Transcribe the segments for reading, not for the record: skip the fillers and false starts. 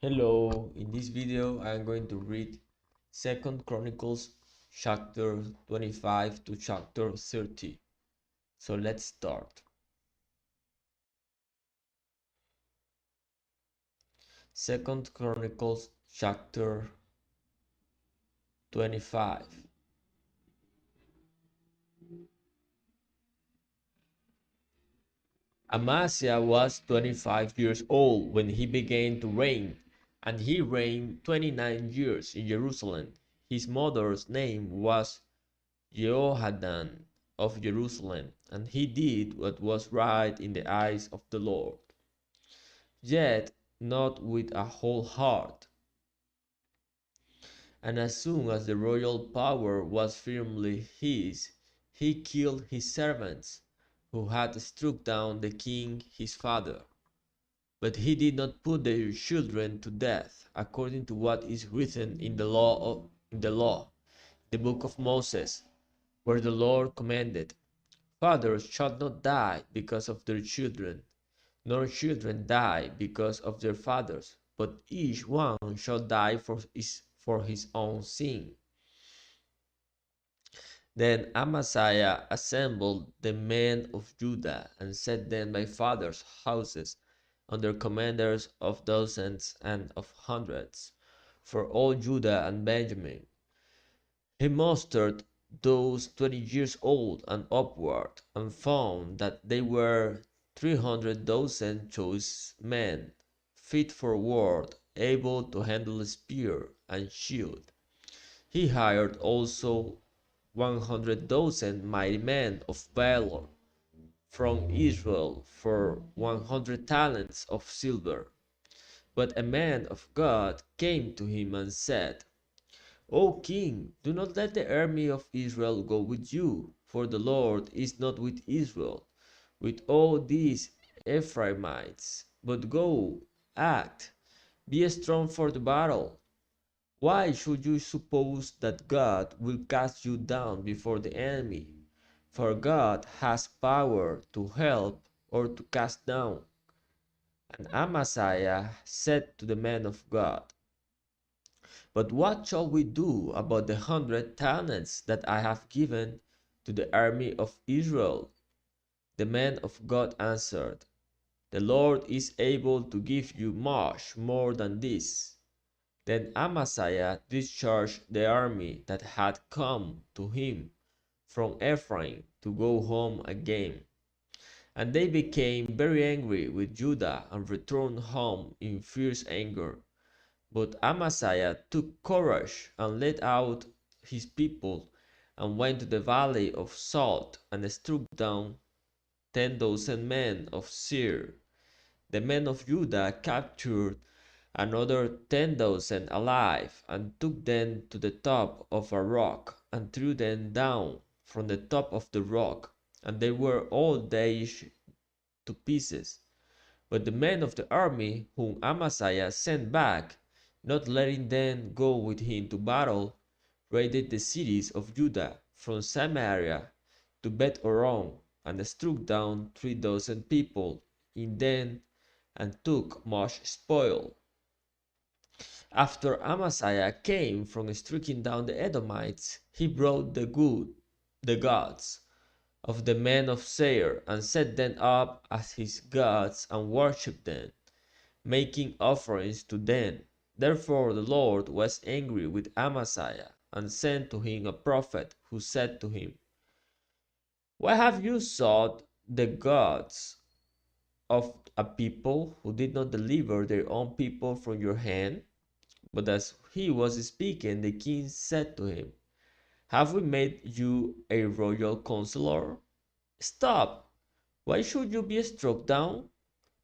Hello, in this video I am going to read 2nd Chronicles chapter 25 to chapter 30. So let's start. 2nd Chronicles chapter 25. Amaziah was 25 years old when he began to reign, and he reigned 29 years in Jerusalem. His mother's name was Jehohanan of Jerusalem, and he did what was right in the eyes of the Lord, yet not with a whole heart. And as soon as the royal power was firmly his, he killed his servants, who had struck down the king his father. But he did not put their children to death, according to what is written in the book of Moses, where the Lord commanded, fathers shall not die because of their children, nor children die because of their fathers, but each one shall die for his own sin. Then Amaziah assembled the men of Judah and set them by fathers' houses under commanders of dozens and of hundreds, for all Judah and Benjamin. He mustered those 20 years old and upward, and found that they were 300,000 choice men, fit for war, able to handle spear and shield. He hired also 100,000 mighty men of valor from Israel for 100 talents of silver. But a man of God came to him and said, O king, do not let the army of Israel go with you, for the Lord is not with Israel, with all these Ephraimites. But go, act, be strong for the battle. Why should you suppose that God will cast you down before the enemy? For God has power to help or to cast down. And Amaziah said to the men of God, but what shall we do about the 100 talents that I have given to the army of Israel? The man of God answered, the Lord is able to give you much more than this. Then Amaziah discharged the army that had come to him from Ephraim to go home again. And they became very angry with Judah and returned home in fierce anger. But Amaziah took courage and led out his people and went to the valley of Salt and struck down 10,000 men of Seir. The men of Judah captured another 10,000 alive and took them to the top of a rock and threw them down from the top of the rock, and they were all dashed to pieces. But the men of the army whom Amaziah sent back, not letting them go with him to battle, raided the cities of Judah from Samaria to Beth-horon, and struck down 3,000 people in them and took much spoil. After Amaziah came from striking down the Edomites, he brought the gods of the men of Seir, and set them up as his gods and worshipped them, making offerings to them. Therefore the Lord was angry with Amaziah, and sent to him a prophet, who said to him, why have you sought the gods of a people who did not deliver their own people from your hand? But as he was speaking, the king said to him, have we made you a royal counselor? Stop! Why should you be struck down?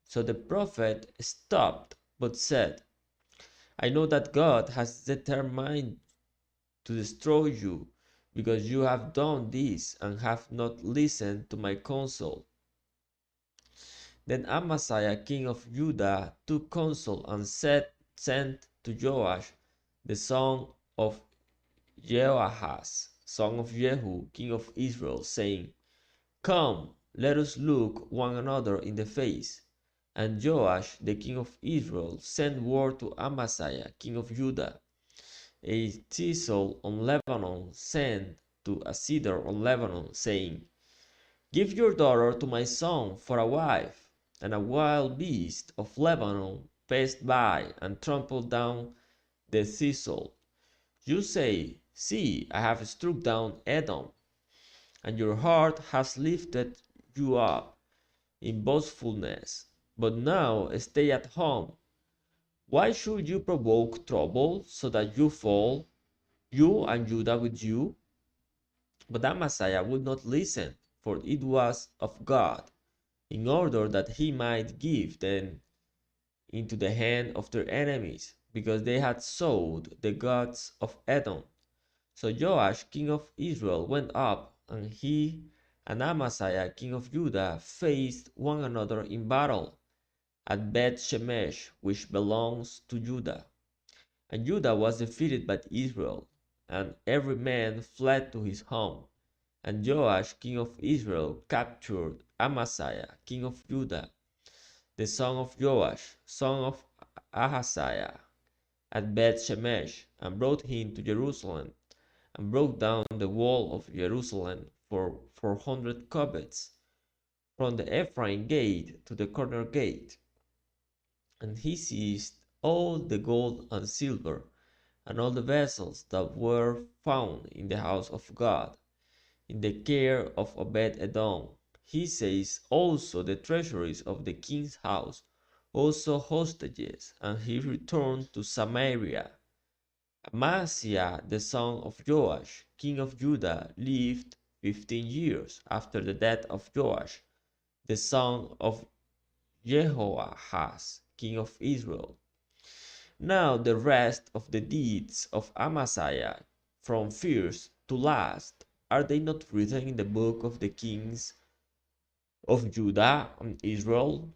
So the prophet stopped, but said, I know that God has determined to destroy you, because you have done this and have not listened to my counsel. Then Amaziah king of Judah took counsel and sent to Joash the son of Jehoahaz, son of Jehu, king of Israel, saying, come, let us look one another in the face. And Joash, the king of Israel, sent word to Amaziah, king of Judah, a thistle on Lebanon sent to a cedar on Lebanon, saying, Give your daughter to my son for a wife. And a wild beast of Lebanon passed by and trampled down the thistle. You say, See, I have struck down Edom, and your heart has lifted you up in boastfulness. But now stay at home. Why should you provoke trouble so that you fall, you and Judah with you? But Amaziah would not listen, for it was of God, in order that he might give them into the hand of their enemies, because they had sold the gods of Edom. So Joash, king of Israel, went up, and he and Amaziah, king of Judah, faced one another in battle at Beth Shemesh, which belongs to Judah. And Judah was defeated by Israel, and every man fled to his home. And Joash, king of Israel, captured Amaziah, king of Judah, the son of Joash, son of Ahaziah, at Beth Shemesh, and brought him to Jerusalem, and broke down the wall of Jerusalem for 400 cubits, from the Ephraim gate to the corner gate. And he seized all the gold and silver, and all the vessels that were found in the house of God, in the care of Obed-edom. He seized also the treasuries of the king's house, also hostages, and he returned to Samaria. Amaziah, the son of Joash, king of Judah, lived 15 years after the death of Joash, the son of Jehoahaz, king of Israel. Now the rest of the deeds of Amaziah, from first to last, are they not written in the book of the kings of Judah and Israel?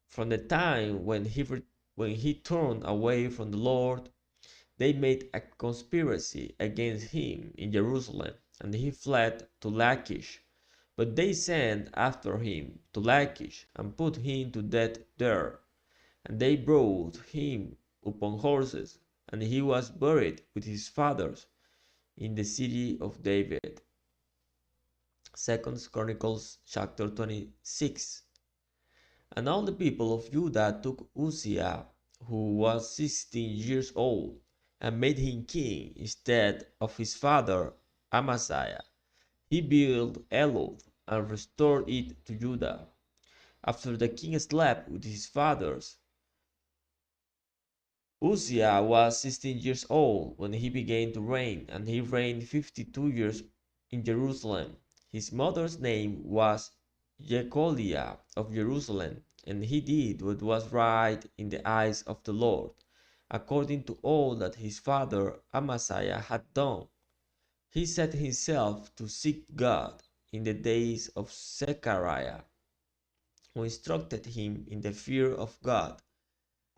From the time when he turned away from the Lord, they made a conspiracy against him in Jerusalem, and he fled to Lachish. But they sent after him to Lachish, and put him to death there. And they brought him upon horses, and he was buried with his fathers in the city of David. 2 Chronicles chapter 26. And all the people of Judah took Uzziah, who was 16 years old, and made him king instead of his father Amaziah. He built Eloth and restored it to Judah. After the king slept with his fathers, Uzziah was 16 years old when he began to reign, and he reigned 52 years in Jerusalem. His mother's name was Jecoliah of Jerusalem, and he did what was right in the eyes of the Lord, according to all that his father Amaziah had done. He set himself to seek God in the days of Zechariah, who instructed him in the fear of God.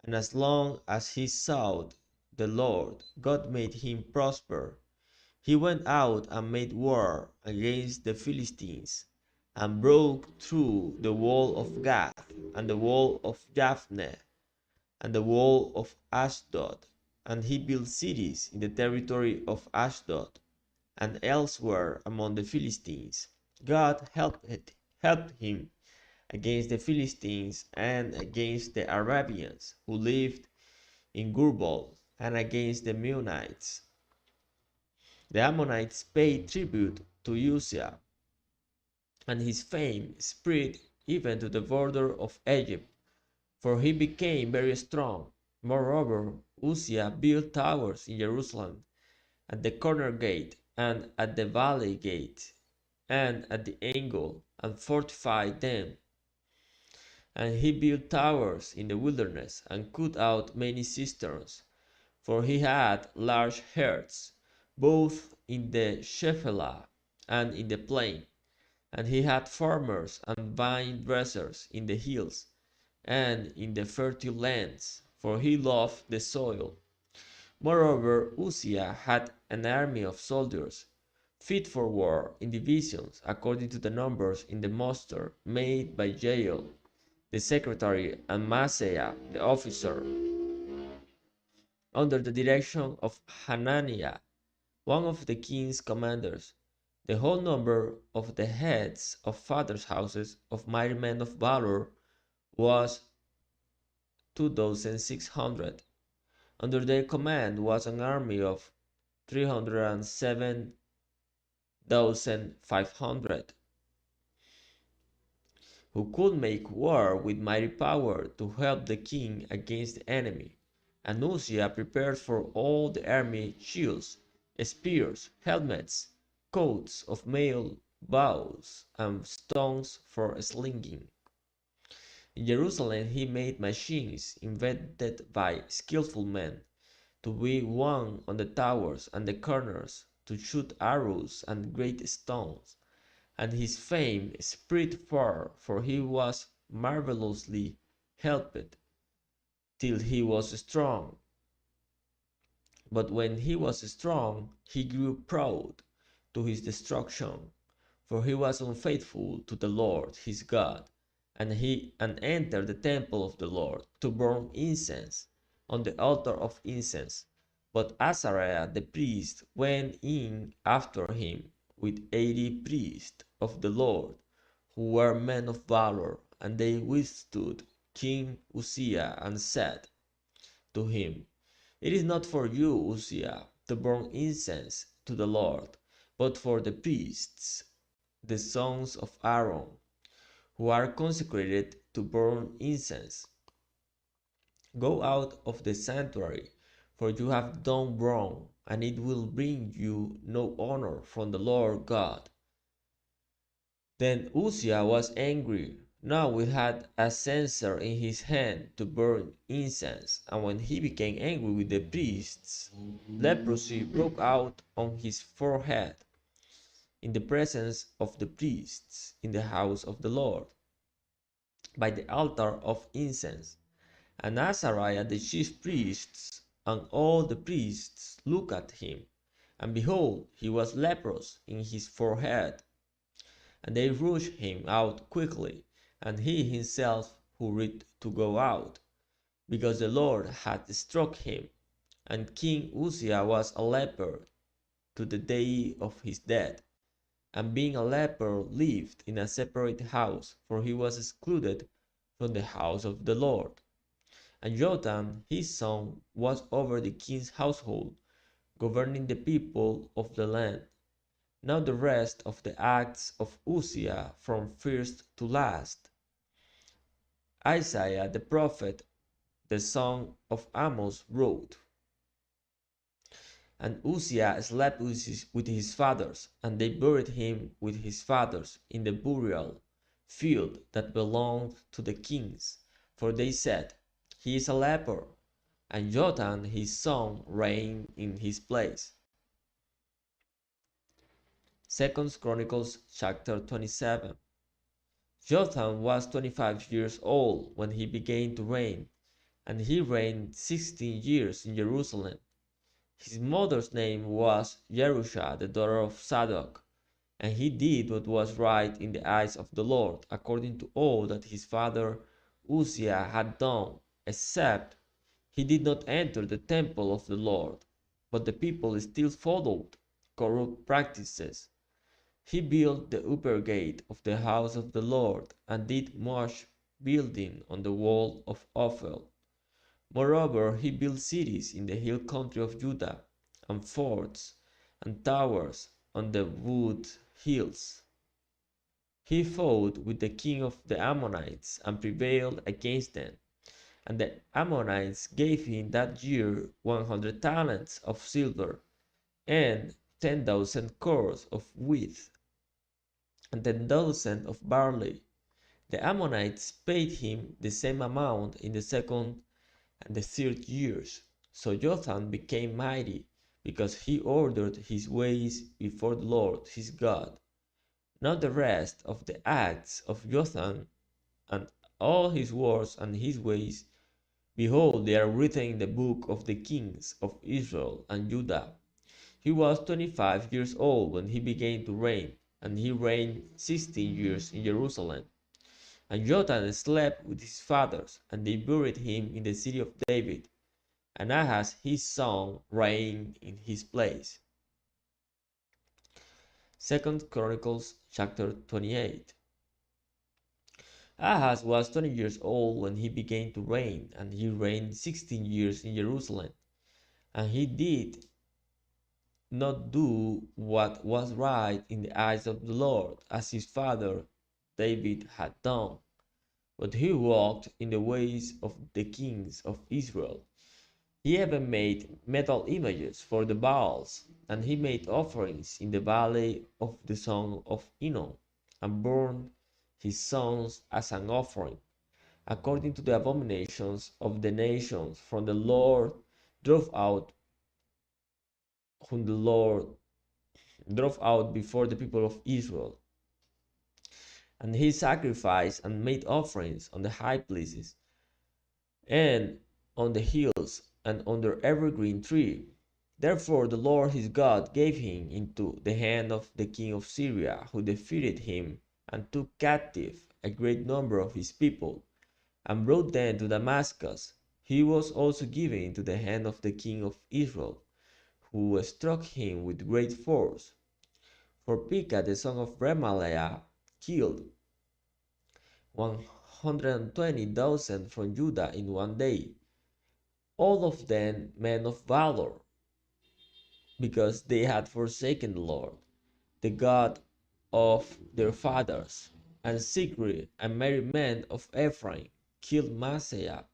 And as long as he sought the Lord, God made him prosper. He went out and made war against the Philistines, and broke through the wall of Gath, and the wall of Japhne, and the wall of Ashdod. And he built cities in the territory of Ashdod, and elsewhere among the Philistines. God helped him against the Philistines and against the Arabians who lived in Gurbal, and against the Meunites. The Ammonites paid tribute to Uzziah, and his fame spread even to the border of Egypt, for he became very strong. Moreover, Uzziah built towers in Jerusalem, at the corner gate, and at the valley gate, and at the angle, and fortified them. And he built towers in the wilderness, and cut out many cisterns, for he had large herds, both in the Shephelah and in the plain. And he had farmers and vine dressers in the hills and in the fertile lands, for he loved the soil. Moreover, Uzziah had an army of soldiers, fit for war, in divisions, according to the numbers in the muster made by Jael, the secretary, and Maaseiah, the officer, under the direction of Hananiah, one of the king's commanders. The whole number of the heads of fathers' houses of mighty men of valor was 2,600. Under their command was an army of 307,500, who could make war with mighty power to help the king against the enemy. And Uzziah prepared for all the army shields, spears, helmets, coats of mail, bows, and stones for slinging. In Jerusalem he made machines invented by skillful men to be wound on the towers and the corners, to shoot arrows and great stones. And his fame spread far, for he was marvelously helped, till he was strong. But when he was strong, he grew proud to his destruction, for he was unfaithful to the Lord his God, and entered the temple of the Lord to burn incense on the altar of incense. But Azariah the priest went in after him with 80 priests of the Lord, who were men of valor, and they withstood King Uzziah and said to him, "It is not for you, Uzziah, to burn incense to the Lord, but for the priests, the sons of Aaron, who are consecrated to burn incense. Go out of the sanctuary, for you have done wrong, and it will bring you no honor from the Lord God." Then Uzziah was angry. Now he had a censer in his hand to burn incense, and when he became angry with the priests, leprosy broke out on his forehead in the presence of the priests in the house of the Lord, by the altar of incense. And Azariah the chief priests and all the priests looked at him, and behold, he was leprous in his forehead. And they rushed him out quickly, and he himself hurried to go out, because the Lord had struck him. And King Uzziah was a leper to the day of his death, and being a leper lived in a separate house, for he was excluded from the house of the Lord. And Jotham his son was over the king's household, governing the people of the land. Now the rest of the acts of Uzziah from first to last, Isaiah the prophet, the son of Amos, wrote. And Uzziah slept with his fathers, and they buried him with his fathers in the burial field that belonged to the kings, for they said, "He is a leper." And Jotham his son reigned in his place. 2 Chronicles chapter 27. Jotham was 25 years old when he began to reign, and he reigned 16 years in Jerusalem. His mother's name was Jerusha, the daughter of Zadok, and he did what was right in the eyes of the Lord, according to all that his father Uzziah had done, except he did not enter the temple of the Lord, but the people still followed corrupt practices. He built the upper gate of the house of the Lord, and did much building on the wall of Ophel. Moreover, he built cities in the hill country of Judah, and forts and towers on the wood hills. He fought with the king of the Ammonites, and prevailed against them. And the Ammonites gave him that year 100 talents of silver, and 10,000 cors of wheat, and 10,000 of barley. The Ammonites paid him the same amount in the second and the third years. So Jotham became mighty, because he ordered his ways before the Lord his God. Now the rest of the acts of Jotham, and all his words and his ways, behold, they are written in the book of the kings of Israel and Judah. He was 25 years old when he began to reign, and he reigned 16 years in Jerusalem. And Jotham slept with his fathers, and they buried him in the city of David. And Ahaz his son reigned in his place. 2 Chronicles chapter 28. Ahaz was 20 years old when he began to reign, and he reigned 16 years in Jerusalem. And he did not do what was right in the eyes of the Lord, as his father David had done, but he walked in the ways of the kings of Israel. He even made metal images for the Baals, and he made offerings in the valley of the son of Hinnom, and burned his sons as an offering, according to the abominations of the nations from the Lord drove out, whom the Lord drove out before the people of Israel. And he sacrificed and made offerings on the high places, and on the hills, and under every green tree. Therefore the Lord his God gave him into the hand of the king of Syria, who defeated him, and took captive a great number of his people, and brought them to Damascus. He was also given into the hand of the king of Israel, who struck him with great force. For Pekah the son of Remaliah killed 120,000 from Judah in one day, all of them men of valor, because they had forsaken the Lord, the God of their fathers. And Zikri, a merry man of Ephraim, killed Maaseiah,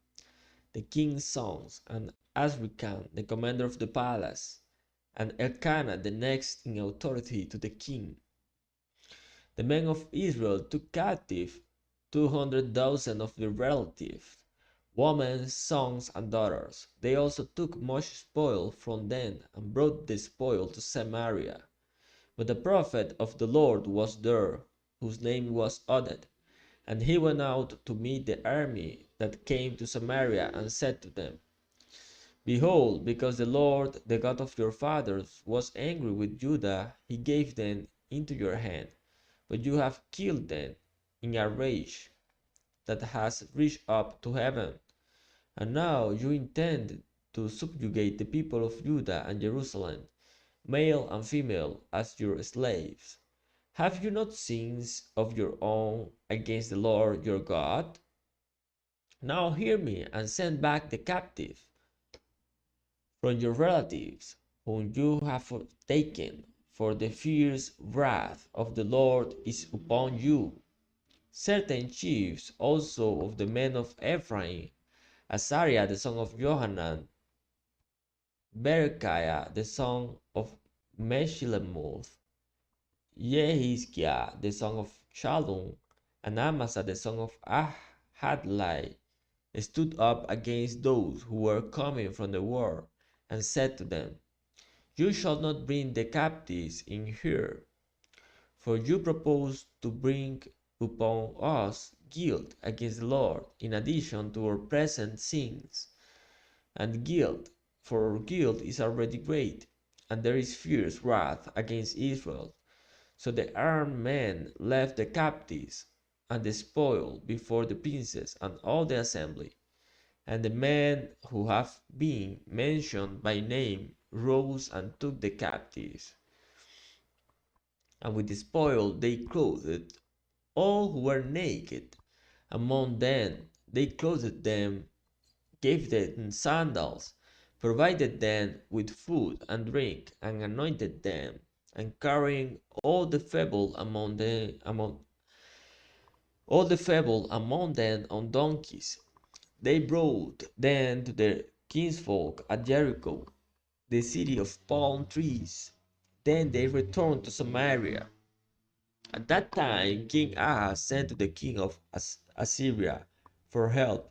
the king's sons, and Azrikam, the commander of the palace, and Elkanah, the next in authority to the king. The men of Israel took captive 200,000 of their relatives, women, sons, and daughters. They also took much spoil from them and brought the spoil to Samaria. But the prophet of the Lord was there, whose name was Oded, and he went out to meet the army that came to Samaria and said to them, Behold, because the Lord, the God of your fathers, was angry with Judah, he gave them into your hand, but you have killed them in a rage that has reached up to heaven. And now you intend to subjugate the people of Judah and Jerusalem, male and female, as your slaves. Have you not sins of your own against the Lord your God? Now hear me and send back the captive from your relatives, whom you have taken, for the fierce wrath of the Lord is upon you. Certain chiefs also of the men of Ephraim, Azariah the son of Johanan, Berechiah the son of Meshilemoth, Yehizkiah the son of Shallum, and Amasa the son of Ahadlai stood up against those who were coming from the war, and said to them, You shall not bring the captives in here, for you propose to bring upon us guilt against the Lord, in addition to our present sins. And guilt, for our guilt is already great, and there is fierce wrath against Israel. So the armed men left the captives and the spoil before the princes and all the assembly. And the men who have been mentioned by name rose and took the captives. And with the spoil they clothed all who were naked. Among them they clothed them, gave them sandals, provided them with food and drink, and anointed them, and carrying all the feeble among them on donkeys, they brought them to their kinsfolk at Jericho, the city of palm trees. Then they returned to Samaria. At that time King Ahaz sent to the king of Assyria for help,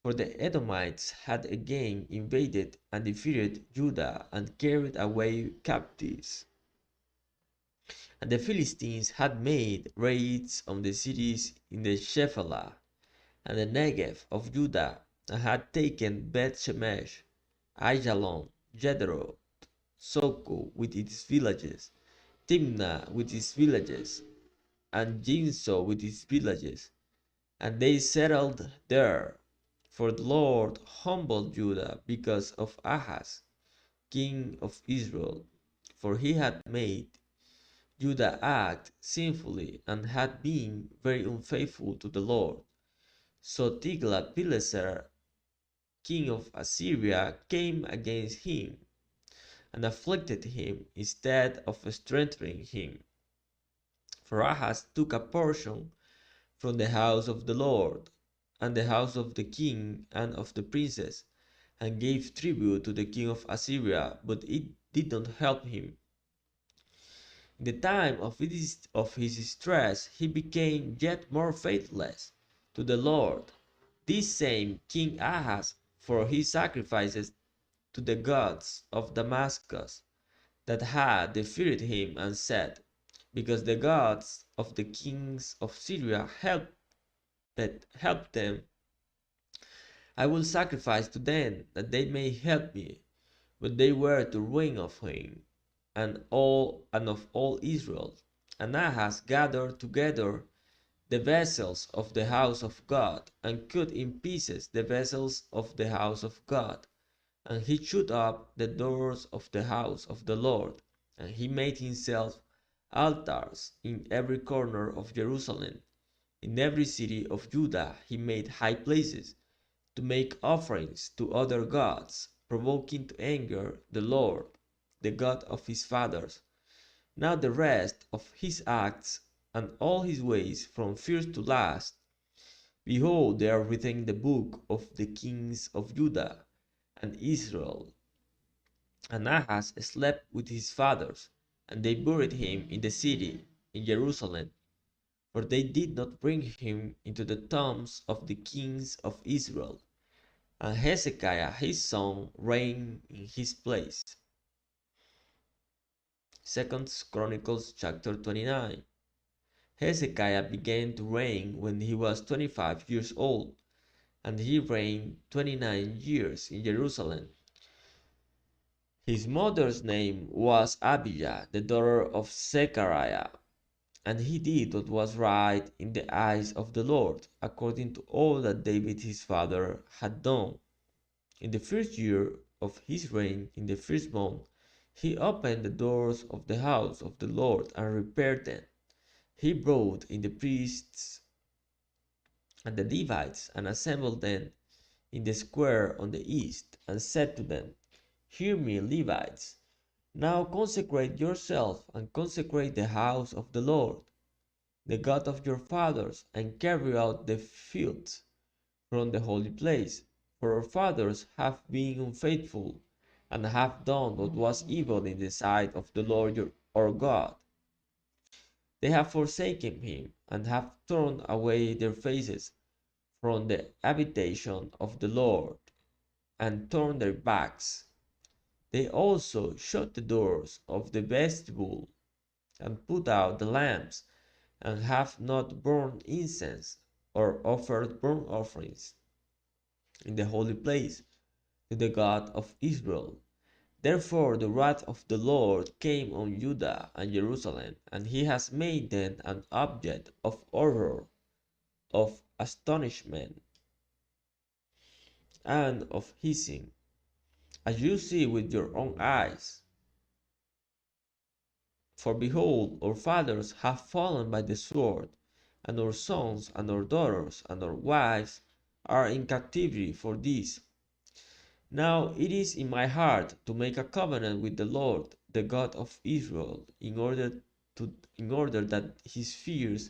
for the Edomites had again invaded and defeated Judah and carried away captives. And the Philistines had made raids on the cities in the Shephelah and the Negev of Judah, and had taken Beth Shemesh, Ajalon, Jederoth, Soko with its villages, Timnah with its villages, and Jinso with its villages. and they settled there. For the Lord humbled Judah because of Ahaz, king of Israel, for he had made Judah act sinfully and had been very unfaithful to the Lord. So Tiglath-Pileser, king of Assyria, came against him and afflicted him instead of strengthening him. For Ahaz took a portion from the house of the Lord, and the house of the king and of the princes, and gave tribute to the king of Assyria, but it did not help him. In the time of his stress, he became yet more faithless to the Lord. This same King Ahaz, for he sacrifices to the gods of Damascus that had defeated him, and said, because the gods of the kings of Syria helped them, I will sacrifice to them that they may help me. But they were to ruin of him and of all Israel. And Ahaz gathered together the vessels of the house of God, and cut in pieces the vessels of the house of God. And he shut up the doors of the house of the Lord, and he made himself altars in every corner of Jerusalem. In every city of Judah he made high places to make offerings to other gods, provoking to anger the Lord, the God of his fathers. Now the rest of his acts and all his ways from first to last, behold, they are written in the book of the kings of Judah and Israel. And Ahaz slept with his fathers, and they buried him in the city, in Jerusalem, for they did not bring him into the tombs of the kings of Israel. And Hezekiah his son reigned in his place. 2 Chronicles chapter 29. Hezekiah began to reign when he was 25 years old, and he reigned 29 years in Jerusalem. His mother's name was Abijah, the daughter of Zechariah, and he did what was right in the eyes of the Lord, according to all that David his father had done. In the first year of his reign, in the first month, he opened the doors of the house of the Lord and repaired them. He brought in the priests and the Levites and assembled them in the square on the east, and said to them, hear me, Levites, now consecrate yourself and consecrate the house of the Lord, the God of your fathers, and carry out the filth from the holy place. For our fathers have been unfaithful, and have done what was evil in the sight of the Lord our God. They have forsaken him, and have turned away their faces from the habitation of the Lord, and turned their backs. They also shut the doors of the vestibule, and put out the lamps, and have not burned incense, or offered burnt offerings in the holy place to the God of Israel. Therefore the wrath of the Lord came on Judah and Jerusalem, and he has made them an object of horror, of astonishment, and of hissing, as you see with your own eyes. For behold, our fathers have fallen by the sword, and our sons and our daughters and our wives are in captivity for this. Now it is in my heart to make a covenant with the Lord, the God of Israel, in order that his fierce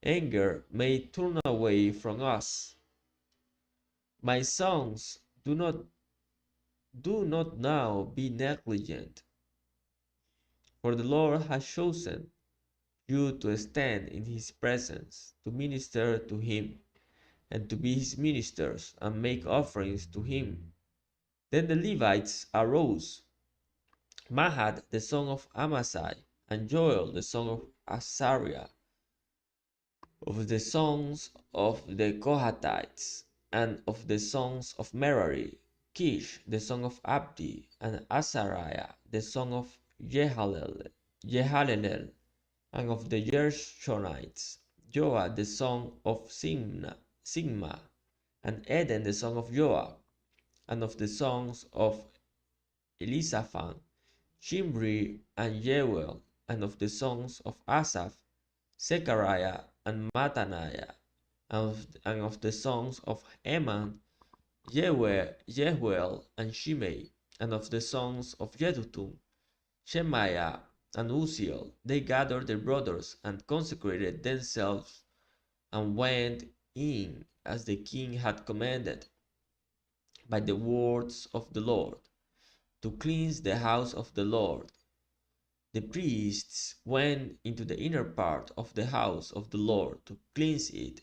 anger may turn away from us. My sons, do not now be negligent, for the Lord has chosen you to stand in his presence, to minister to him, and to be his ministers, and make offerings to him. Then the Levites arose, Mahat the son of Amasai, and Joel the son of Azariah, of the sons of the Kohathites, and of the sons of Merari, Kish the son of Abdi, and Azariah the son of Jehalelel, and of the Gershonites, Joah the son of Sigma, and Eden the son of Joah, and of the sons of Elisaphan, Shimri and Jewel, and of the sons of Asaph, Zechariah and Mattaniah, and of the sons of Eman, Jehuel and Shimei, and of the sons of Jeduthun, Shemaiah and Uzziel. They gathered their brothers and consecrated themselves and went in as the king had commanded by the words of the Lord, to cleanse the house of the Lord. The priests went into the inner part of the house of the Lord to cleanse it,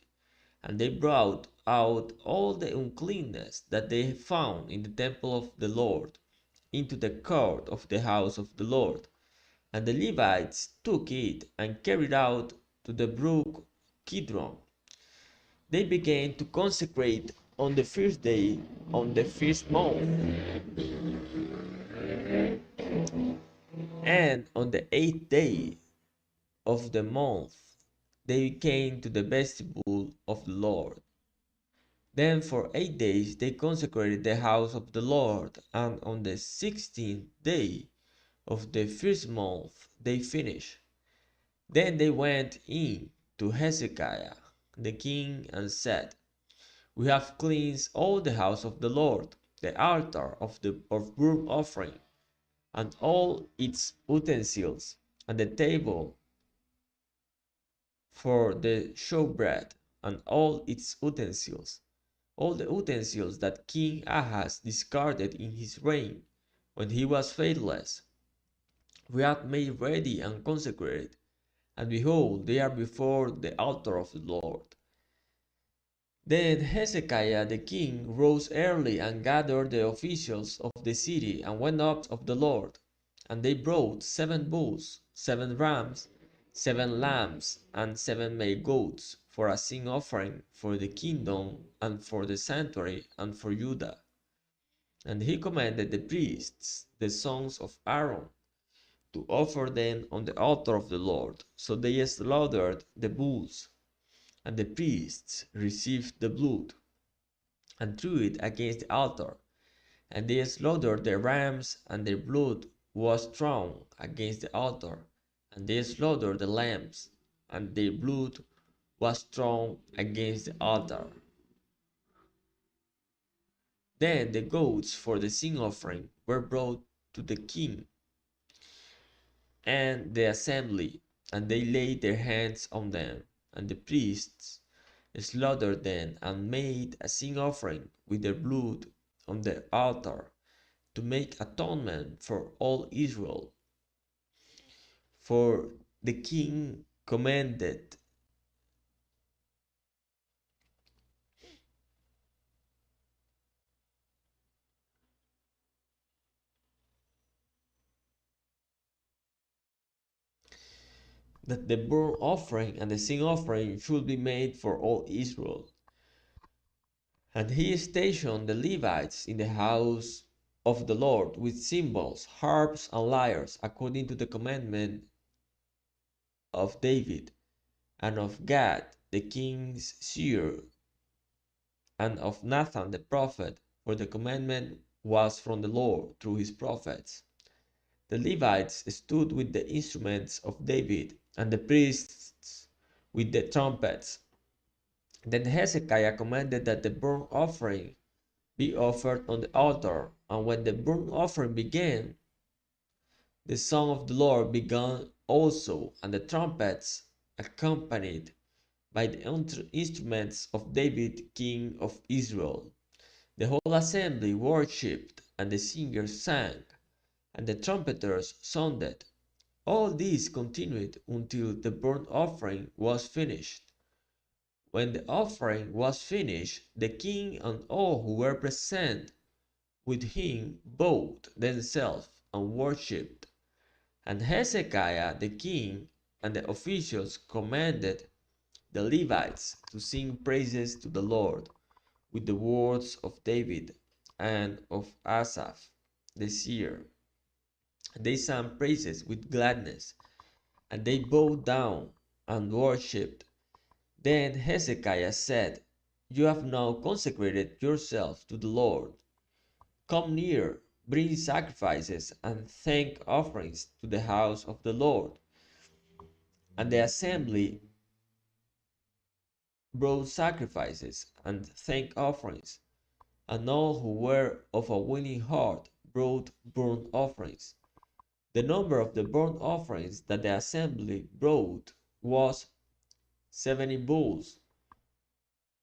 and they brought out all the uncleanness that they found in the temple of the Lord into the court of the house of the Lord. And the Levites took it and carried out to the brook Kidron. They began to consecrate on the first day, on the first month, and on the 8th day of the month they came to the vestibule of the Lord. Then for 8 days they consecrated the house of the Lord, and on the 16th day of the first month they finished. Then they went in to Hezekiah the king and said, We have cleansed all the house of the Lord, the altar of burnt offering, and all its utensils, and the table for the showbread, and all its utensils, all the utensils that King Ahaz discarded in his reign, when he was faithless. We have made ready and consecrated, and behold, they are before the altar of the Lord. Then Hezekiah the king rose early and gathered the officials of the city and went up of the Lord. And they brought 7 bulls, 7 rams, 7 lambs, and 7 male goats for a sin offering for the kingdom and for the sanctuary and for Judah. And he commanded the priests, the sons of Aaron, to offer them on the altar of the Lord. So they slaughtered the bulls, and the priests received the blood and threw it against the altar. And they slaughtered the rams, and their blood was thrown against the altar. And they slaughtered the lambs, and their blood was thrown against the altar. Then the goats for the sin offering were brought to the king and the assembly, and they laid their hands on them. And the priests slaughtered them and made a sin offering with their blood on the altar to make atonement for all Israel. For the king commanded that the burnt offering and the sin offering should be made for all Israel. And he stationed the Levites in the house of the Lord with cymbals, harps, and lyres, according to the commandment of David, and of Gad the king's seer, and of Nathan the prophet, for the commandment was from the Lord through his prophets. The Levites stood with the instruments of David, and the priests with the trumpets. Then Hezekiah commanded that the burnt offering be offered on the altar, and when the burnt offering began, the song of the Lord began also, and the trumpets accompanied by the instruments of David king of Israel. The whole assembly worshipped, and the singers sang, and the trumpeters sounded. All this continued until the burnt offering was finished. When the offering was finished, the king and all who were present with him bowed themselves and worshipped. And Hezekiah the king and the officials commanded the Levites to sing praises to the Lord with the words of David and of Asaph the seer. They sang praises with gladness, and they bowed down and worshipped. Then Hezekiah said, You have now consecrated yourself to the Lord. Come near, bring sacrifices and thank offerings to the house of the Lord. And the assembly brought sacrifices and thank offerings, and all who were of a willing heart brought burnt offerings. The number of the burnt offerings that the assembly brought was 70 bulls,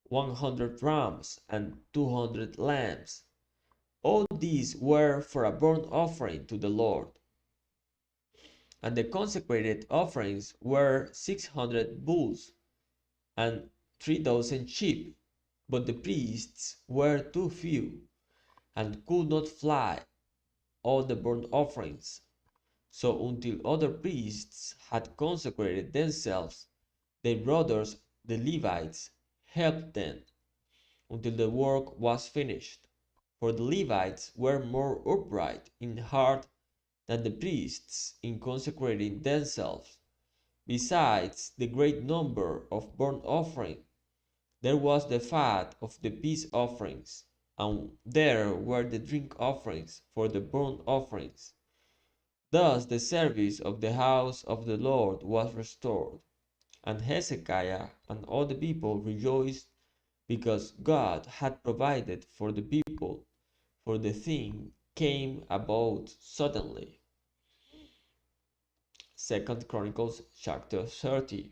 100 rams, and 200 lambs. All these were for a burnt offering to the Lord. And the consecrated offerings were 600 bulls and 3,000 sheep. But the priests were too few, and could not fly all the burnt offerings. So until other priests had consecrated themselves, their brothers, the Levites, helped them until the work was finished. For the Levites were more upright in heart than the priests in consecrating themselves. Besides the great number of burnt offering, there was the fat of the peace offerings, and there were the drink offerings for the burnt offerings. Thus the service of the house of the Lord was restored, and Hezekiah and all the people rejoiced because God had provided for the people, for the thing came about suddenly. 2 Chronicles chapter 30.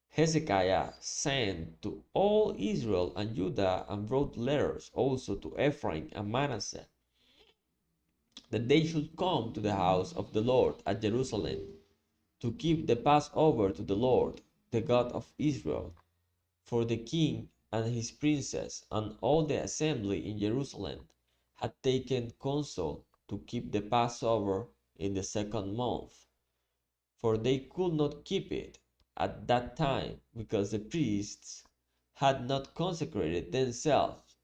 Hezekiah sent to all Israel and Judah and wrote letters also to Ephraim and Manasseh, that they should come to the house of the Lord at Jerusalem to keep the Passover to the Lord, the God of Israel. For the king and his princes and all the assembly in Jerusalem had taken counsel to keep the Passover in the second month, for they could not keep it at that time, because the priests had not consecrated themselves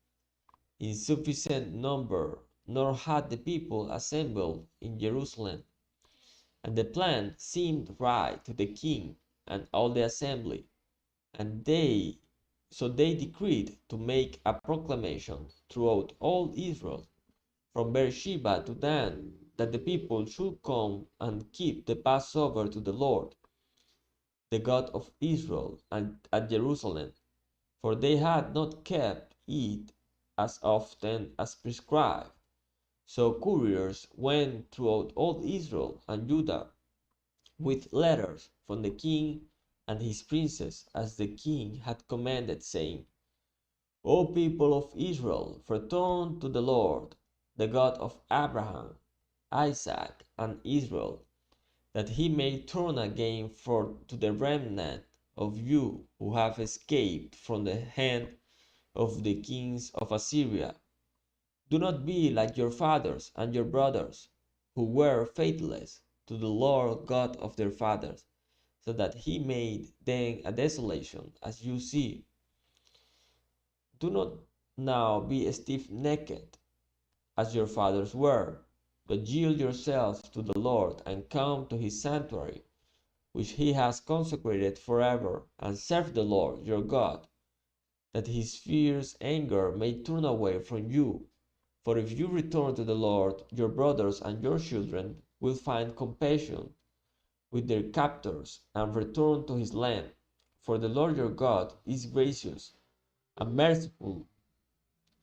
in sufficient number, nor had the people assembled in Jerusalem. And the plan seemed right to the king and all the assembly, and they decreed to make a proclamation throughout all Israel, from Beersheba to Dan, that the people should come and keep the Passover to the Lord, the God of Israel, and at Jerusalem, for they had not kept it as often as prescribed. So couriers went throughout all Israel and Judah with letters from the king and his princes, as the king had commanded, saying, O people of Israel, return to the Lord, the God of Abraham, Isaac, and Israel, that he may turn again to the remnant of you who have escaped from the hand of the kings of Assyria. Do not be like your fathers and your brothers, who were faithless to the Lord God of their fathers, so that he made them a desolation, as you see. Do not now be stiff-necked, as your fathers were, but yield yourselves to the Lord, and come to his sanctuary, which he has consecrated forever, and serve the Lord your God, that his fierce anger may turn away from you. For if you return to the Lord, your brothers and your children will find compassion with their captors and return to his land. For the Lord your God is gracious and merciful,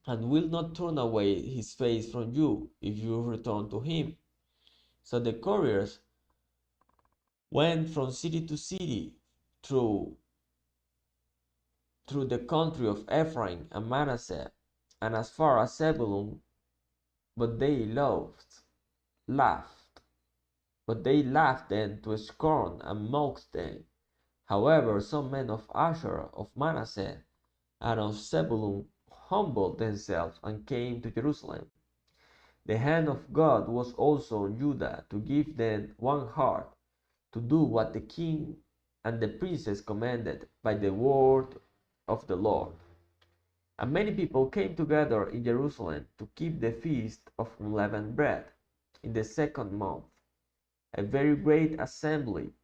and will not turn away his face from you if you return to him. So the couriers went from city to city through the country of Ephraim and Manasseh, and as far as Zebulun, but they laughed. But they laughed them to scorn and mocked them. However, some men of Asher, of Manasseh, and of Zebulun humbled themselves and came to Jerusalem. The hand of God was also on Judah to give them one heart to do what the king and the princes commanded by the word of the Lord. And many people came together in Jerusalem to keep the feast of unleavened bread in the second month, a very great assembly.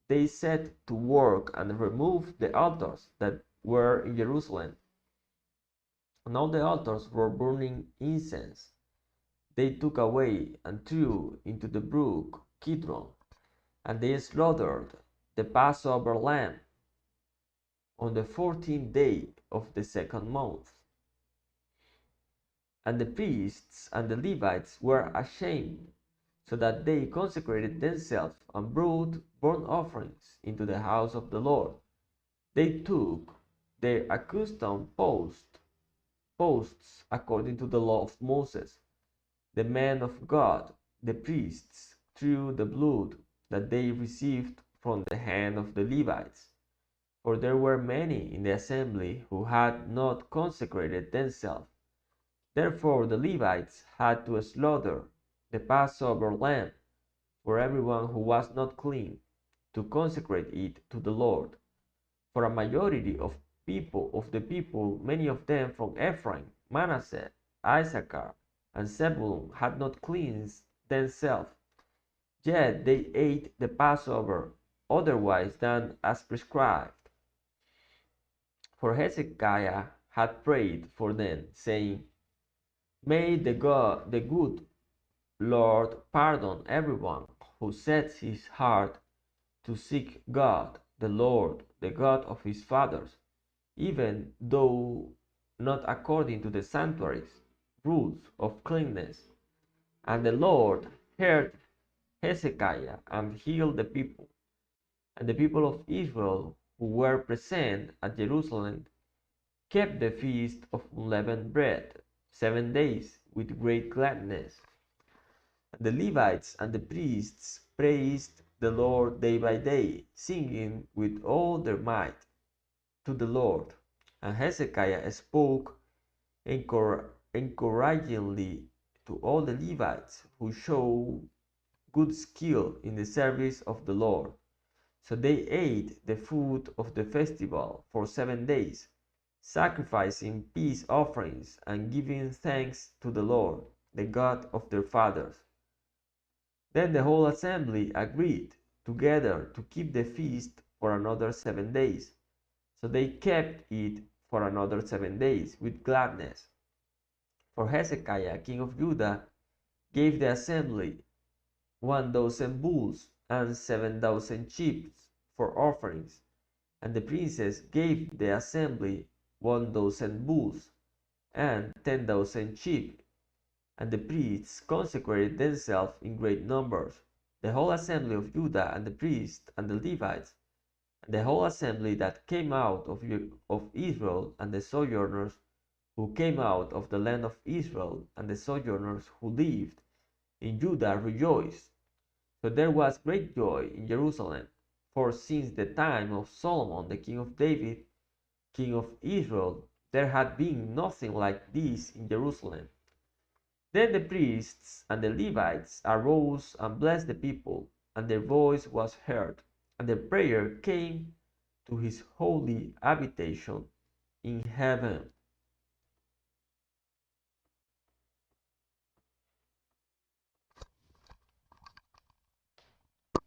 they set to work and removed the altars that were in Jerusalem. And all the altars were burning incense. They took away and threw into the brook Kidron, and they slaughtered the Passover lamb on the 14th day of the second month. And the priests and the Levites were ashamed, so that they consecrated themselves and brought burnt offerings into the house of the Lord. They took their accustomed posts according to the law of Moses, the man of God. The priests threw the blood that they received from the hand of the Levites, for there were many in the assembly who had not consecrated themselves. Therefore the Levites had to slaughter the Passover lamb for everyone who was not clean, to consecrate it to the Lord. For a majority of the people, many of them from Ephraim, Manasseh, Issachar, and Zebulun, had not cleansed themselves, yet they ate the Passover otherwise than as prescribed. For Hezekiah had prayed for them, saying, May the good Lord pardon everyone who sets his heart to seek God, the Lord, the God of his fathers, even though not according to the sanctuary's rules of cleanness. And the Lord heard Hezekiah and healed the people. And the people of Israel who were present at Jerusalem kept the feast of unleavened bread 7 days with great gladness. And the Levites and the priests praised the Lord day by day, singing with all their might to the Lord. And Hezekiah spoke encouragingly to all the Levites who showed good skill in the service of the Lord. So they ate the food of the festival for 7 days, sacrificing peace offerings and giving thanks to the Lord, the God of their fathers. Then the whole assembly agreed together to keep the feast for another 7 days. So they kept it for another 7 days with gladness. For Hezekiah, king of Judah, gave the assembly 1,000 bulls and 7,000 sheep for offerings, and the princes gave the assembly 1,000 bulls and 10,000 sheep, and the priests consecrated themselves in great numbers, the whole assembly of Judah and the priests and the Levites, and the whole assembly that came out of Israel, and the sojourners who came out of the land of Israel, and the sojourners who lived in Judah rejoiced. So there was great joy in Jerusalem, for since the time of Solomon the king of David, king of Israel, there had been nothing like this in Jerusalem. Then the priests and the Levites arose and blessed the people, and their voice was heard, and their prayer came to his holy habitation in heaven.